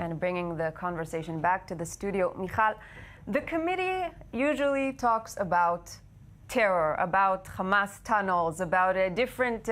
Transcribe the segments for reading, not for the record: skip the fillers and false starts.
and bringing the conversation back to the studio. Michal, the committee usually talks about terror, about Hamas tunnels, about different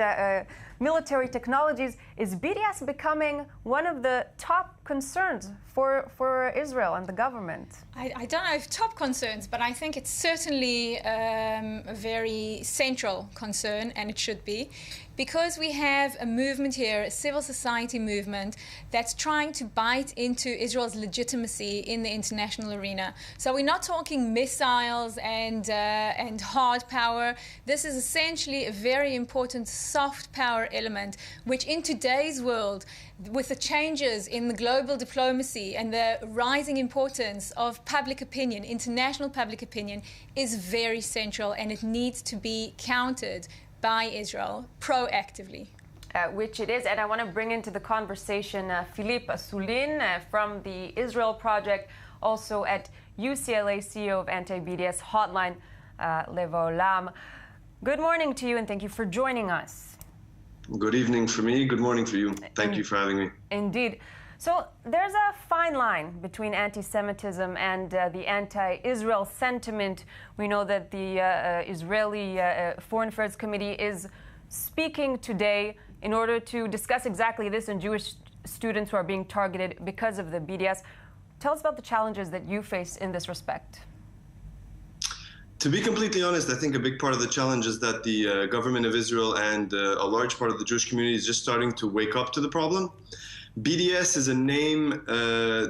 military technologies. Is BDS becoming one of the top concerns for Israel and the government? I don't know if top concerns, but I think it's certainly a very central concern, and it should be, because we have a movement here, a civil society movement, that's trying to bite into Israel's legitimacy in the international arena. So we're not talking missiles and hard power. This is essentially a very important soft power element, which in today's world, with the changes in the global diplomacy and the rising importance of public opinion, international public opinion, is very central, and it needs to be countered by Israel proactively. Which it is, and I want to bring into the conversation Philippe Assoulin from the Israel Project, also at UCLA, CEO of Anti-BDS Hotline, Levaolam. Good morning to you, and thank you for joining us. Good evening for me, good morning for you. Thank you for having me. Indeed. So there's a fine line between anti-Semitism and the anti-Israel sentiment. We know that the Israeli Foreign Affairs Committee is speaking today in order to discuss exactly this, and Jewish students who are being targeted because of the BDS. Tell us about the challenges that you face in this respect. To be completely honest, I think a big part of the challenge is that the government of Israel and a large part of the Jewish community is just starting to wake up to the problem. BDS is a name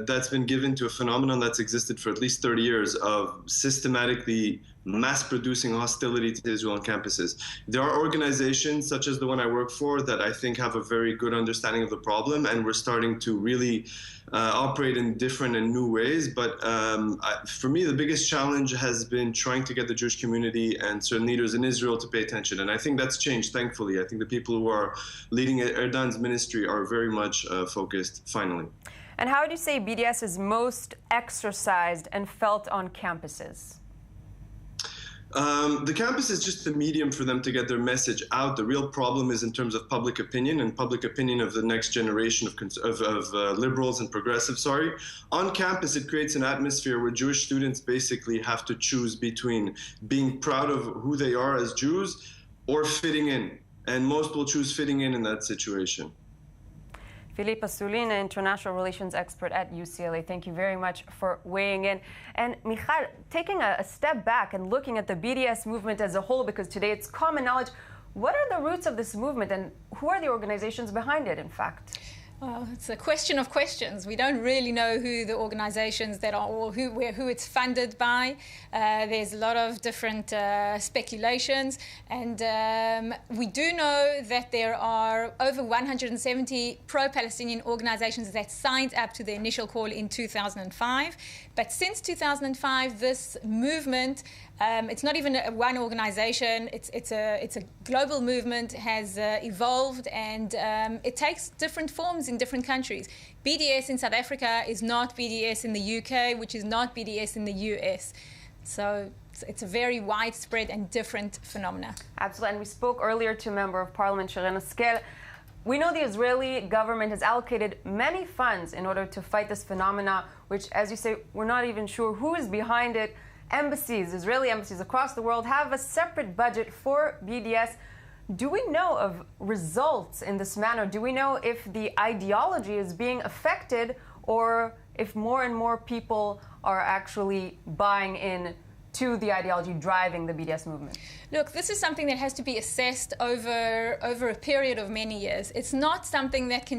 that's been given to a phenomenon that's existed for at least 30 years of systematically mass-producing hostility to Israel on campuses. There are organizations such as the one I work for that I think have a very good understanding of the problem, and we're starting to really operate in different and new ways. But for me, the biggest challenge has been trying to get the Jewish community and certain leaders in Israel to pay attention. And I think that's changed, thankfully. I think the people who are leading Erdan's ministry are very much focused, finally. And how would you say BDS is most exercised and felt on campuses? The campus is just the medium for them to get their message out. The real problem is in terms of public opinion and public opinion of the next generation of liberals and progressives. On campus, it creates an atmosphere where Jewish students basically have to choose between being proud of who they are as Jews or fitting in. And most will choose fitting in that situation. Philippe Assoulin, an international relations expert at UCLA. Thank you very much for weighing in. And Michal, taking a step back and looking at the BDS movement as a whole, because today it's common knowledge, what are the roots of this movement and who are the organizations behind it, in fact? Well, it's a question of questions. We don't really know who the organizations that are, or who it's funded by. There's a lot of different speculations, and we do know that there are over 170 pro-Palestinian organizations that signed up to the initial call in 2005. But since 2005, this movement, it's not even one organization, it's a global movement, has evolved, and it takes different forms in different countries. BDS in South Africa is not BDS in the UK, which is not BDS in the US. So it's a very widespread and different phenomena. Absolutely, and we spoke earlier to Member of Parliament Sharon Haskel. We know the Israeli government has allocated many funds in order to fight this phenomena, which, as you say, we're not even sure who is behind it. Embassies, Israeli embassies across the world have a separate budget for BDS. Do we know of results in this manner? Do we know if the ideology is being affected, or if more and more people are actually buying in to the ideology driving the BDS movement? Look, this is something that has to be assessed over a period of many years. It's not something that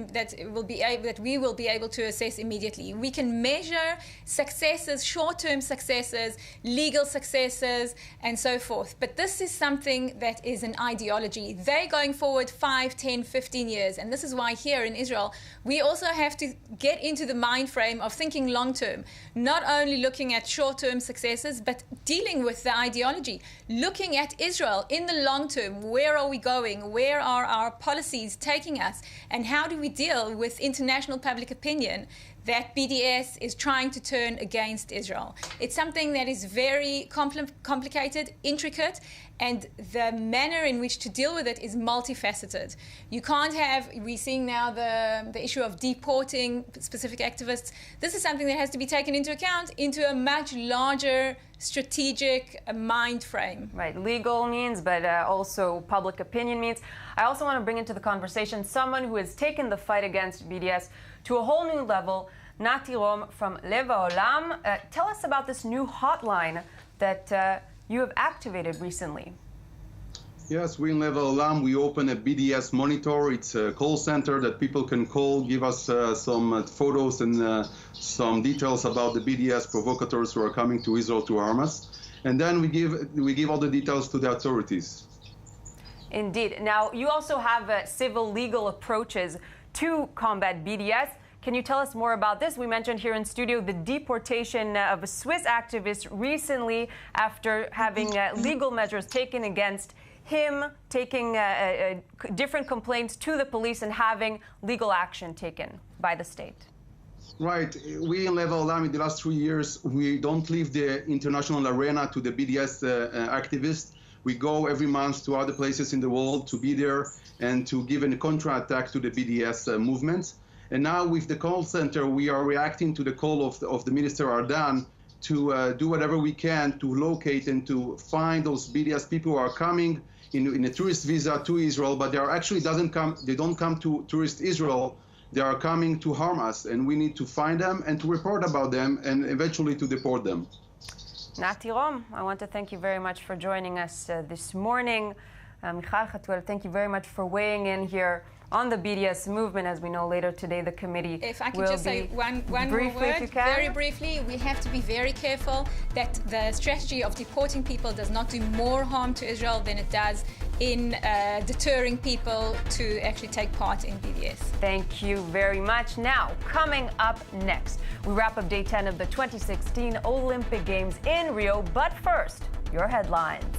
we will be able to assess immediately. We can measure successes, short-term successes, legal successes, and so forth. But this is something that is an ideology. They're going forward 5, 10, 15 years. And this is why here in Israel, we also have to get into the mind frame of thinking long-term, not only looking at short-term successes, but dealing with the ideology, looking at Israel in the long term. Where are we going? Where are our policies taking us? And how do we deal with international public opinion that BDS is trying to turn against Israel? It's something that is very complicated, intricate, and the manner in which to deal with it is multifaceted. You can't have, we're seeing now the issue of deporting specific activists. This is something that has to be taken into account into a much larger strategic mind frame. Right, legal means, but also public opinion means. I also want to bring into the conversation someone who has taken the fight against BDS to a whole new level, Nati Rom from Lev Ha'olam. Tell us about this new hotline that you have activated recently. Yes, we in Lev Ha'olam, we open a BDS monitor. It's a call center that people can call, give us some photos and some details about the BDS provocateurs who are coming to Israel to harm us. And then we give all the details to the authorities. Indeed. Now, you also have civil legal approaches to combat BDS. Can you tell us more about this? We mentioned here in studio the deportation of a Swiss activist recently after having legal measures taken against him, taking different complaints to the police and having legal action taken by the state. Right. We in Lev Ha'olam in the last 3 years, we don't leave the international arena to the BDS activists. We go every month to other places in the world to be there and to give a counterattack to the BDS movement. And now with the call center, we are reacting to the call of the Minister Ardan to do whatever we can to locate and to find those BDS people who are coming in a tourist visa to Israel, but they are actually they don't come to tourist Israel. They are coming to harm us, and we need to find them and to report about them and eventually to deport them. Nati Rom, I want to thank you very much for joining us this morning. Michal Hatuel, thank you very much for weighing in here on the BDS movement. As we know, later today the committee If I could just say one more word, very briefly, we have to be very careful that the strategy of deporting people does not do more harm to Israel than it does in deterring people to actually take part in BDS. Thank you very much. Now, coming up next, we wrap up day 10 of the 2016 Olympic Games in Rio, but first, your headlines.